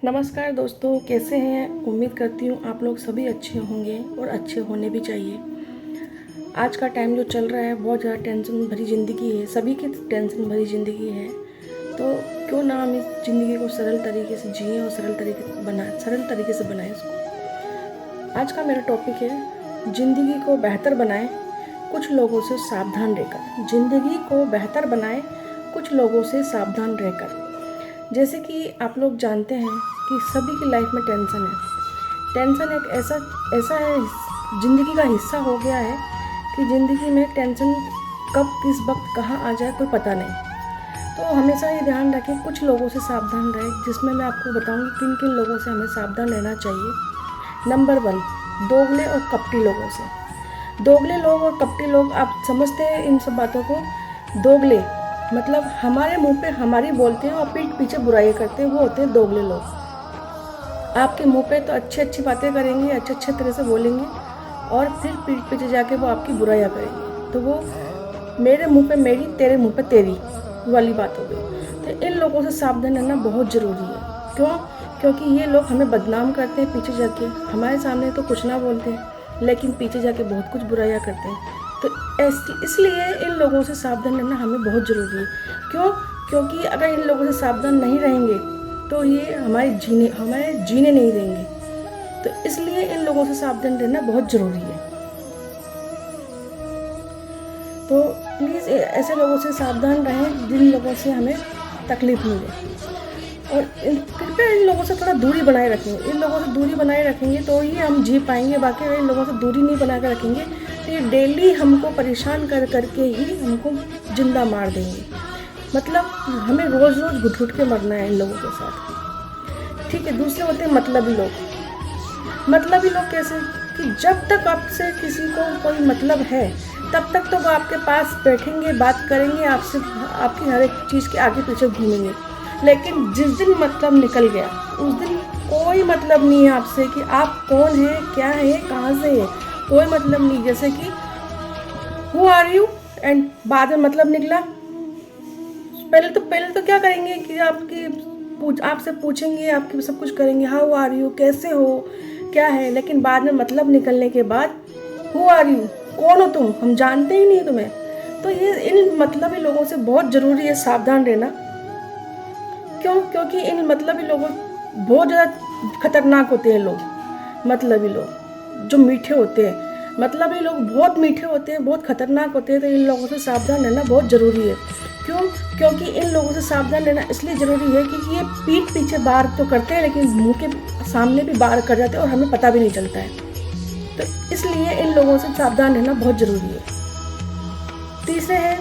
नमस्कार दोस्तों, कैसे हैं। उम्मीद करती हूँ आप लोग सभी अच्छे होंगे और अच्छे होने भी चाहिए। आज का टाइम जो चल रहा है बहुत ज़्यादा टेंशन भरी ज़िंदगी है, सभी की टेंशन भरी ज़िंदगी है। तो क्यों ना हम इस ज़िंदगी को सरल तरीके से जिएं और सरल तरीके से बनाएं इसको। आज का मेरा टॉपिक है ज़िंदगी को बेहतर बनाएं कुछ लोगों से सावधान रहकर। ज़िंदगी को बेहतर बनाएं कुछ लोगों से सावधान रहकर। जैसे कि आप लोग जानते हैं कि सभी की लाइफ में टेंशन है। टेंशन एक ऐसा है ज़िंदगी का हिस्सा हो गया है कि ज़िंदगी में टेंशन कब किस वक्त कहाँ आ जाए कोई पता नहीं। तो हमेशा ये ध्यान रखें, कुछ लोगों से सावधान रहें, जिसमें मैं आपको बताऊंगी किन किन लोगों से हमें सावधान रहना चाहिए। नंबर 1, दोगले और कपटी लोगों से। दोगले लोग और कपटी लोग, आप समझते हैं इन सब बातों को। दोगले मतलब हमारे मुंह पे हमारी बोलते हैं और पीठ पीछे बुराई करते हैं, वो होते हैं दोगले लोग। आपके मुंह पे तो अच्छी अच्छी बातें करेंगे, अच्छे तरह से बोलेंगे और फिर पीठ पीछे जाके वो आपकी बुराइयाँ करेंगे। तो वो मेरे मुंह पे मेरी, तेरे मुंह पे तेरी वाली बात हो गई। तो इन लोगों से सावधान रहना बहुत ज़रूरी है। क्यों? क्योंकि ये लोग हमें बदनाम करते हैं पीछे जाके। हमारे सामने तो कुछ ना बोलते हैं, लेकिन पीछे जाके बहुत कुछ बुराइयाँ करते हैं। तो इसलिए इन लोगों से सावधान रहना हमें बहुत ज़रूरी है। क्यों? क्योंकि अगर इन लोगों से सावधान नहीं रहेंगे तो ये हमारे जीने नहीं देंगे। तो इसलिए इन लोगों से सावधान रहना बहुत ज़रूरी है। तो प्लीज़ ऐसे लोगों से सावधान रहें जिन लोगों से हमें तकलीफ़ मिले, और कृपया इन लोगों से थोड़ा दूरी बनाए रखेंगे। इन लोगों से दूरी बनाए रखेंगे तो ही हम जी पाएंगे। बाकी अगर इन लोगों से दूरी नहीं बना कर रखेंगे तो ये डेली हमको परेशान कर करके ही हमको जिंदा मार देंगे। मतलब हमें रोज़ रोज़ घुट घुट के मरना है इन लोगों के साथ। ठीक है। दूसरे होते हैं मतलबी लोग। मतलबी लोग कैसे कि जब तक आपसे किसी को कोई मतलब है तब तक तो वो आपके पास बैठेंगे, बात करेंगे आपसे, आपकी हर एक चीज़ के आगे पीछे घूमेंगे। लेकिन जिस दिन मतलब निकल गया उस दिन कोई मतलब नहीं है आपसे कि आप कौन हैं, क्या है, कहाँ से है, कोई मतलब नहीं। जैसे कि हु आर यू, एंड बाद में मतलब निकला। पहले तो क्या करेंगे कि आपसे पूछेंगे, आपके सब कुछ करेंगे, हाउ आर यू, कैसे हो, क्या है। लेकिन बाद में मतलब निकलने के बाद हु आर यू, कौन हो तुम, हम जानते ही नहीं तुम्हें। तो ये इन मतलबी लोगों से बहुत ज़रूरी है सावधान रहना। क्यों? क्योंकि इन मतलबी लोगों बहुत ज़्यादा खतरनाक होते हैं लोग। मतलबी लोग जो मीठे होते हैं, मतलबी लोग बहुत मीठे होते हैं, बहुत खतरनाक होते हैं। तो इन लोगों से सावधान रहना बहुत ज़रूरी है। क्यों? क्योंकि इन लोगों से सावधान रहना इसलिए ज़रूरी है क्योंकि ये पीठ पीछे बार तो करते हैं लेकिन मुंह के सामने भी बार कर जाते हैं और हमें पता भी नहीं चलता है। तो इसलिए इन लोगों से सावधान रहना बहुत ज़रूरी है। तीसरे है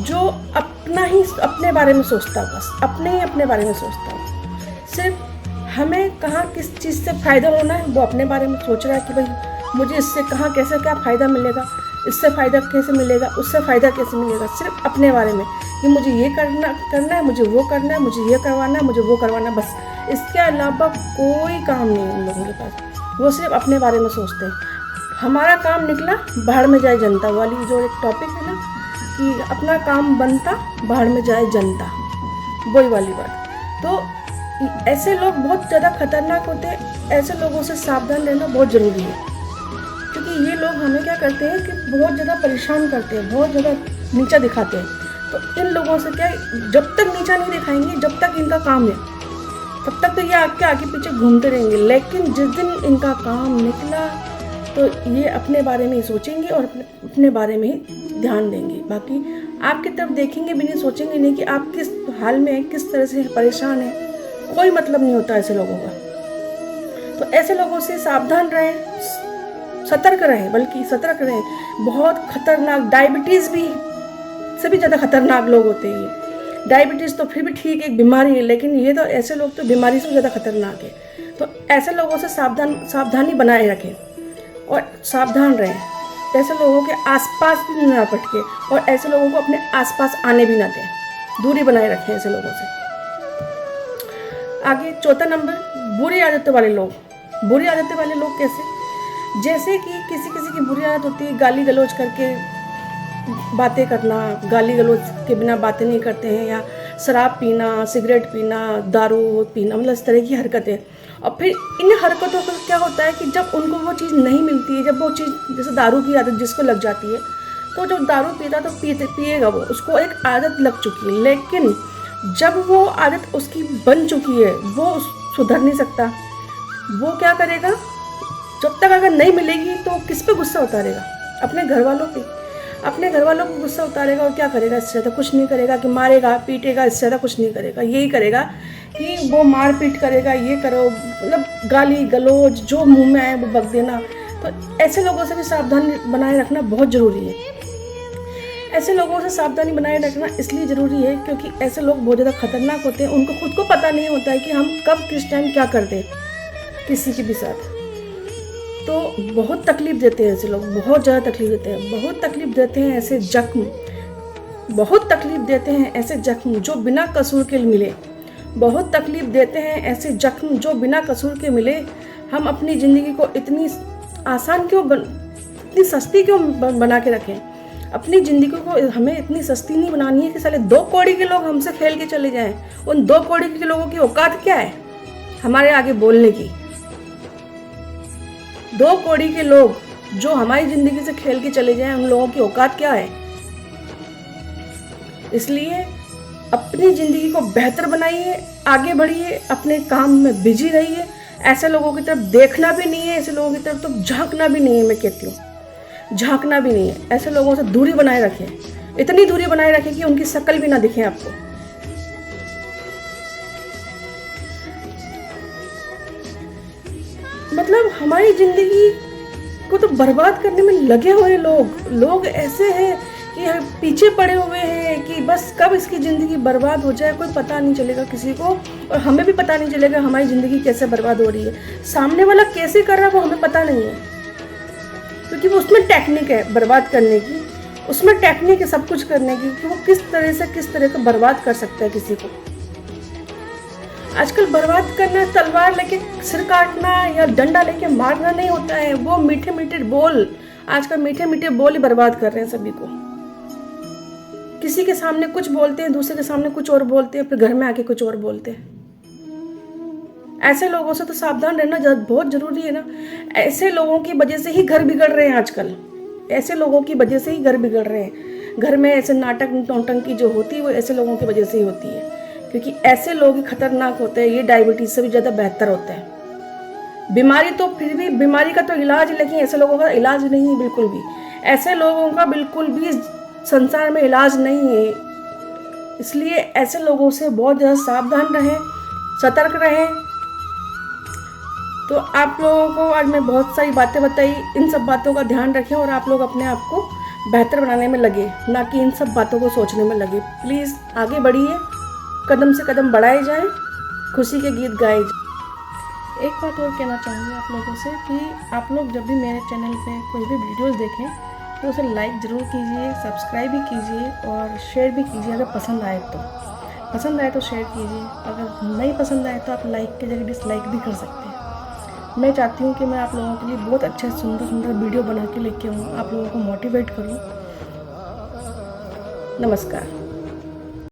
जो अपने बारे में सोचता हो, बस अपने बारे में सोचता हो। सिर्फ हमें कहाँ किस चीज़ से फ़ायदा होना है वो अपने बारे में सोच रहा है कि भाई मुझे इससे कहाँ कैसे क्या फ़ायदा मिलेगा, इससे फ़ायदा कैसे मिलेगा, उससे फ़ायदा कैसे मिलेगा। सिर्फ अपने बारे में कि मुझे ये करना है, मुझे वो करना है, मुझे ये करवाना है, मुझे वो करवाना है, बस। इसके अलावा कोई काम नहीं उन लोगों के पास। वो सिर्फ अपने बारे में सोचते हैं। हमारा काम निकला बाहर में जाए जनता वाली जो एक टॉपिक है ना, कि अपना काम बनता बाहर में जाए जनता, वही वाली बात। तो ऐसे लोग बहुत ज़्यादा खतरनाक होते हैं। ऐसे लोगों से सावधान रहना बहुत ज़रूरी है क्योंकि ये लोग हमें क्या करते हैं कि बहुत ज़्यादा परेशान करते हैं, बहुत ज़्यादा नीचा दिखाते हैं। तो इन लोगों से क्या, जब तक नीचा नहीं दिखाएंगे, जब तक इनका काम है तब तक तो ये आपके आगे पीछे घूमते रहेंगे। लेकिन जिस दिन इनका काम निकला तो ये अपने बारे में ही सोचेंगे और अपने बारे में ही ध्यान देंगे। बाकी आपकी तरफ देखेंगे भी नहीं, सोचेंगे नहीं कि आप किस हाल में हैं, किस तरह से परेशान हैं। कोई मतलब नहीं होता ऐसे लोगों का। तो ऐसे लोगों से सावधान रहें, सतर्क रहें। बहुत खतरनाक, डायबिटीज़ भी से भी ज़्यादा खतरनाक लोग होते हैं ये। डायबिटीज़ तो फिर भी ठीक एक बीमारी है, लेकिन ये तो ऐसे लोग तो बीमारी से ज़्यादा खतरनाक है। तो ऐसे लोगों से सावधानी बनाए रखें और सावधान रहें। ऐसे लोगों के आसपास भी ना भटके और ऐसे लोगों को अपने आसपास आने भी ना दें। दूरी बनाए रखें ऐसे लोगों से। आगे चौथा नंबर, बुरी आदतें वाले लोग। बुरी आदतें वाले लोग कैसे? जैसे कि किसी की बुरी आदत होती है गाली गलौज करके बातें करना, गाली गलौज के बिना बातें नहीं करते हैं, या शराब पीना, सिगरेट पीना, दारू पीना, मतलब इस तरह की हरकतें। और फिर इन हरकतों का क्या होता है कि जब उनको वो चीज़ नहीं मिलती है, जब वो चीज़ जैसे दारू की आदत जिसको लग जाती है, तो जब दारू पीता तो पिएगा वो, उसको एक आदत लग चुकी है। लेकिन जब वो आदत उसकी बन चुकी है, वो सुधर नहीं सकता। वो क्या करेगा, जब तक अगर नहीं मिलेगी तो किस पे गुस्सा उतारेगा? अपने घर वालों पे, अपने घर वालों को गुस्सा उतारेगा। और क्या करेगा? इससे ज़्यादा कुछ नहीं करेगा कि मारेगा पीटेगा, इससे ज़्यादा कुछ नहीं करेगा। यही करेगा कि वो मार पीट करेगा, ये करो, मतलब गाली गलौज जो मुंह में आए वो बक देना। तो ऐसे लोगों से भी सावधानी बनाए रखना बहुत ज़रूरी है। ऐसे लोगों से सावधानी बनाए रखना इसलिए ज़रूरी है क्योंकि ऐसे लोग बहुत ज़्यादा खतरनाक होते हैं। उनको खुद को पता नहीं होता है कि हम कब किस टाइम क्या कर दें किसी के भी साथ। तो बहुत तकलीफ़ देते हैं ऐसे लोग, बहुत ज़्यादा तकलीफ़ देते हैं, बहुत तकलीफ़ देते हैं ऐसे जख्म, बहुत तकलीफ़ देते हैं ऐसे जख्म जो बिना कसूर के मिले, बहुत तकलीफ़ देते हैं ऐसे जख्म जो बिना कसूर के मिले। हम अपनी ज़िंदगी को इतनी आसान क्यों इतनी सस्ती क्यों बना के रखें? अपनी ज़िंदगी को हमें इतनी सस्ती नहीं बनानी है कि साले 2 कौड़ी के लोग हमसे खेल के चले जाएं। उन 2 कौड़ी के लोगों की औकात क्या है हमारे आगे बोलने की? 2 कौड़ी के लोग जो हमारी ज़िंदगी से खेल के चले जाएं, उन लोगों की औकात क्या है? इसलिए अपनी ज़िंदगी को बेहतर बनाइए, आगे बढ़िए, अपने काम में बिजी रहिए। ऐसे लोगों की तरफ देखना भी नहीं है, ऐसे लोगों की तरफ तो झांकना भी नहीं है। मैं कहती हूँ झांकना भी नहीं है। ऐसे लोगों से दूरी बनाए रखें, इतनी दूरी बनाए रखें कि उनकी शक्ल भी ना दिखे आपको। मतलब हमारी ज़िंदगी को तो बर्बाद करने में लगे हुए लोग ऐसे हैं कि पीछे पड़े हुए हैं कि बस कब इसकी ज़िंदगी बर्बाद हो जाए कोई पता नहीं चलेगा किसी को, और हमें भी पता नहीं चलेगा हमारी ज़िंदगी कैसे बर्बाद हो रही है। सामने वाला कैसे कर रहा है वो हमें पता नहीं है, क्योंकि वो उसमें टेक्निक है बर्बाद करने की, उसमें टेक्निक है सब कुछ करने की कि वो किस तरह का बर्बाद कर सकता है किसी को। आजकल बर्बाद करना तलवार लेके सिर काटना या डंडा लेके मारना नहीं होता है, वो मीठे मीठे बोल, आजकल मीठे मीठे बोल ही बर्बाद कर रहे हैं सभी को। किसी के सामने कुछ बोलते हैं, दूसरे के सामने कुछ और बोलते हैं, फिर घर में आके कुछ और बोलते हैं। ऐसे लोगों से तो सावधान रहना बहुत जरूरी है ना। ऐसे लोगों की वजह से ही घर बिगड़ रहे हैं आजकल, ऐसे लोगों की वजह से ही घर बिगड़ रहे हैं। घर में ऐसे नाटक नौटंकी जो होती है वो ऐसे लोगों की वजह से ही होती है, क्योंकि ऐसे लोग ही खतरनाक होते हैं। ये डायबिटीज से भी ज़्यादा बेहतर होता है। बीमारी तो फिर भी, बीमारी का तो इलाज है, लेकिन ऐसे लोगों का इलाज नहीं है बिल्कुल भी। ऐसे लोगों का बिल्कुल भी संसार में इलाज नहीं है। इसलिए ऐसे लोगों से बहुत ज़्यादा सावधान रहें, सतर्क रहें। तो आप लोगों को आज मैं बहुत सारी बातें बताई, इन सब बातों का ध्यान रखें और आप लोग अपने आप को बेहतर बनाने में लगे, ना कि इन सब बातों को सोचने में लगे। प्लीज़ आगे बढ़िए, कदम से कदम बढ़ाए जाएं, खुशी के गीत गाए जाएं। एक बात और कहना चाहूँगी आप लोगों से कि आप लोग जब भी मेरे चैनल पे कोई भी वीडियोस देखें तो उसे लाइक ज़रूर कीजिए, सब्सक्राइब भी कीजिए और शेयर भी कीजिए। अगर पसंद आए तो शेयर कीजिए, अगर नहीं पसंद आए तो आप लाइक की जगह डिसलाइक भी कर सकते हैं। मैं चाहती हूँ कि मैं आप लोगों के लिए बहुत अच्छे सुंदर सुंदर वीडियो बना के लेके आऊँ, आप लोगों को मोटिवेट करूँ। नमस्कार।